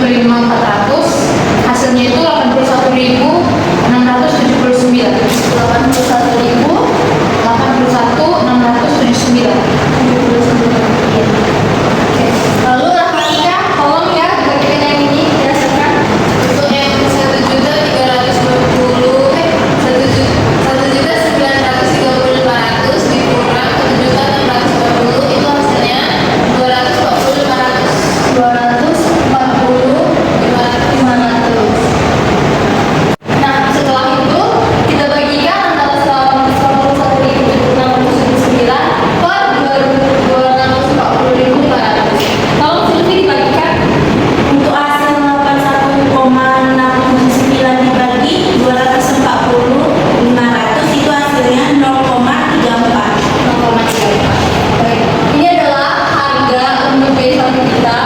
65.400, hasilnya itu 81.679. 81.679. Oke. Lalu Rahmatika, tolong ya bagian yang ini dirasakan. Untuk yang 1.930.500 dikurang 7.640 itu hasilnya 240.500. Nah, setelah itu kita bagikan antara 141.679 per 240.500. Kalau Silvi dibagikan Untuk hasil 81,679 dibagi 240.500 itu hasilnya 0,34. 0,34. Baik. Ini adalah harga untuk B1 kita.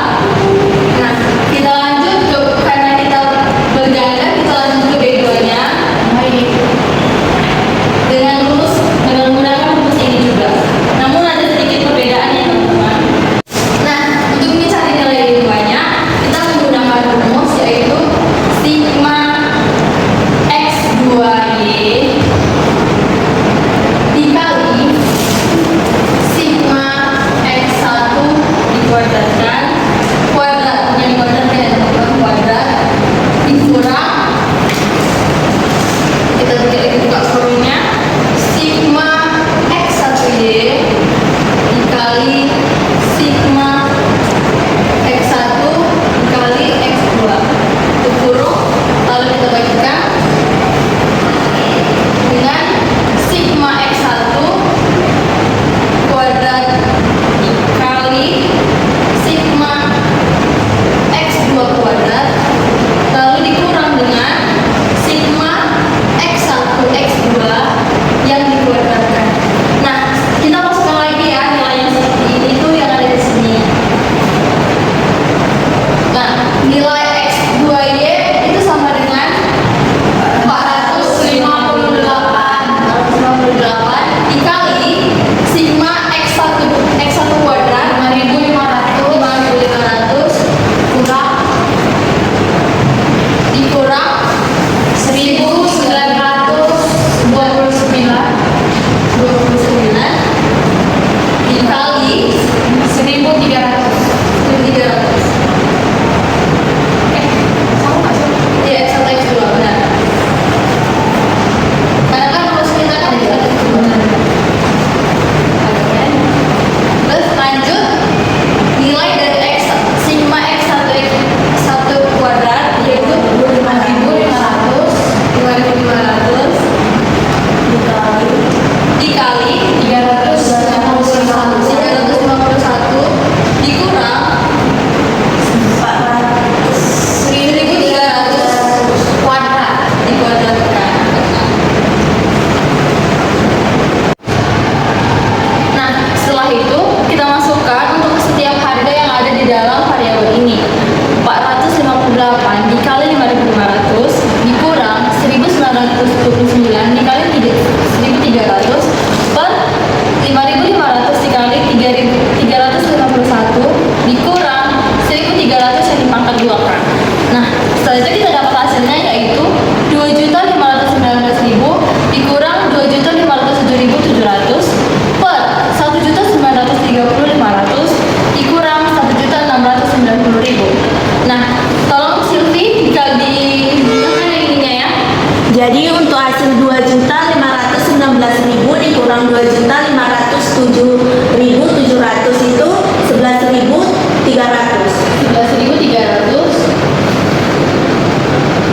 Nah, kita lanjut ke, karena kita berganda, kita lanjut ke B2-nya. Baik. Dengan menggunakan rumus ini juga. Namun ada sedikit perbedaannya, teman-teman. Nah, untuk mencari nilai B2-nya, kita menggunakan rumus yaitu sigma X2Y dikali sigma X1 dikuadratkan, kuadratnya dikuadratkan ya teman-teman, kuadrat dikurang, kita buka kurungnya, sigma X1Y dikali sigma X1 dikali X2 itu kurung, lalu kita bagikan dengan sigma X1 kuadrat dikali sigma X2 kuadrat, lalu dikurang dengan sigma X1 X2 yang dikuadratkan. Nah, kita masukkan lagi ya nilai yang seperti ini tuh yang ada di sini. Nah, nilai X2Y itu sama dengan 458 dikali sigma X1 kuadrat 5.500 dikurang 1.929 dikali 1.300. Sama nggak sih? Iya, satu X dulu, benar. Karena kan rumus kita kan ada satu X dulu. Oke. Terus lanjut, nilai dari X sigma X1 kuadrat yaitu 5.500 dikali 351 dikurang 1.300 kuadrat dikuadratkan. Nah, setelah itu kita masukkan untuk setiap harga yang ada di dalam variabel ini. 458 dikali 5.500 dikurang 1.929 dikali 1.300 per 5.500 dikali 351 dikurang 1.300 yang dipangkat 2 kan. Nah, setelah itu kita dapat hasilnya yaitu 2.519.000 dikurang 2.507.700 per 1.930.500 dikurang 1.690.000. Nah, tolong Silvi digunakan yang ininya ya. Jadi untuk hasil 2.519.000 dikurang 2.507.700 itu 11.300. 11.300.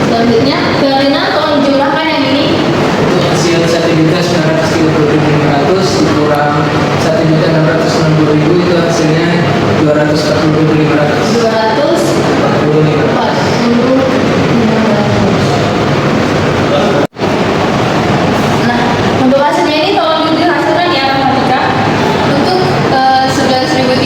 Selanjutnya, Karina tolong jumlahkan yang ini. Untuk hasil 1.930.500 dikurang 1.660.000 itu hasilnya 240.500. 240.500. Nah, untuk hasilnya ini tolong dihasilkan ya Rahmatika. Untuk 11.300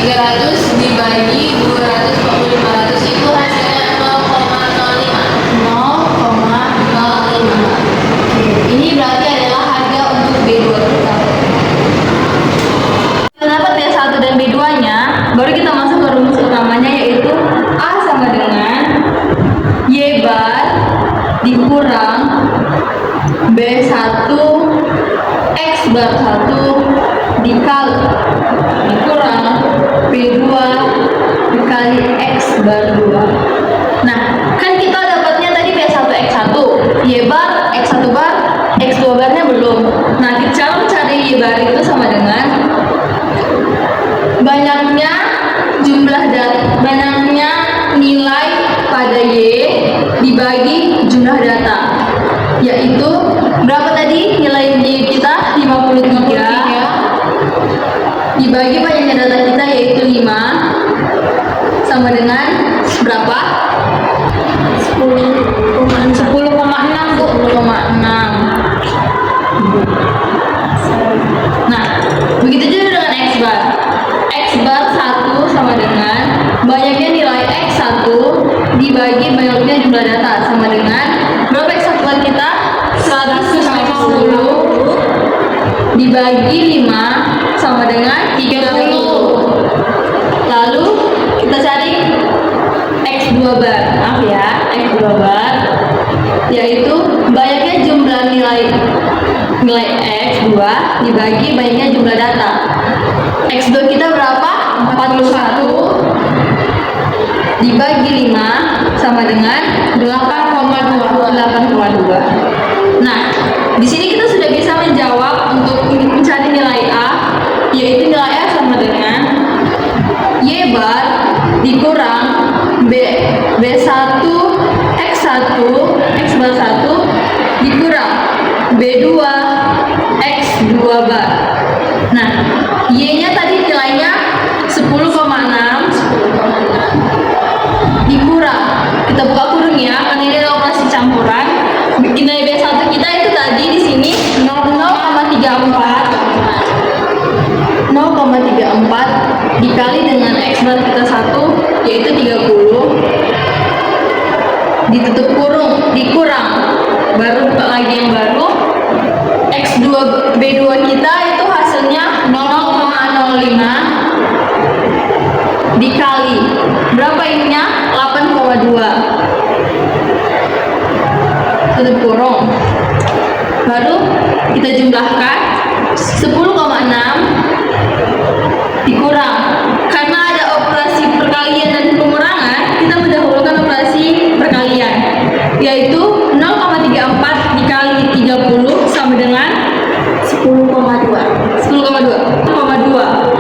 dikurang B1 X bar 1 dikali dikurang B2 dikali X bar 2. Nah, kan kita dapatnya tadi B1 X1, Y bar, X1 bar, X2 barnya belum. Nah, cara mencari Y bar itu sama dengan banyaknya banyaknya nilai pada Y dibagi jumlah data, yaitu berapa tadi nilai Y kita 53 dibagi banyaknya data kita yaitu 5 sama dengan berapa? 10,6 Bu. 10,6. Nah, begitu juga dengan X bar. X bar 1 sama dengan banyaknya nilai X1 dibagi banyaknya jumlah data sama dengan berapa X1 kita? 150 dibagi 5 sama dengan 30. Lalu kita cari X2 bar. Maaf ya, X2 bar yaitu banyaknya jumlah nilai X2 dibagi banyaknya jumlah data. X2 kita berapa? 41 dibagi 5 sama dengan 8,2. Nah, di sini kita sudah bisa menjawab untuk mencari nilai A, yaitu nilai A sama dengan Y bar dikurang B1 X1 X bar 1 dikurang B2 X2 bar. Nah, Y-nya tadi nilainya 10,6 dikurang, kita buka kurung ya, karena ini adalah operasi campuran. Nilai B1 kita itu tadi di sini 0,34 dikali dengan X bar kita 1 yaitu 30 ditutup kurung dikurang, baru buka lagi yang baru X2 B2 kita itu hasilnya 0,05 dikali berapa ininya? 8,2 tutup kurung, baru kita jumlahkan 10,6 dikurang, karena ada operasi perkalian dan pengurangan kita mendahulukan operasi perkalian, yaitu 0,34 dikali 30 sama dengan 10,2. 10,2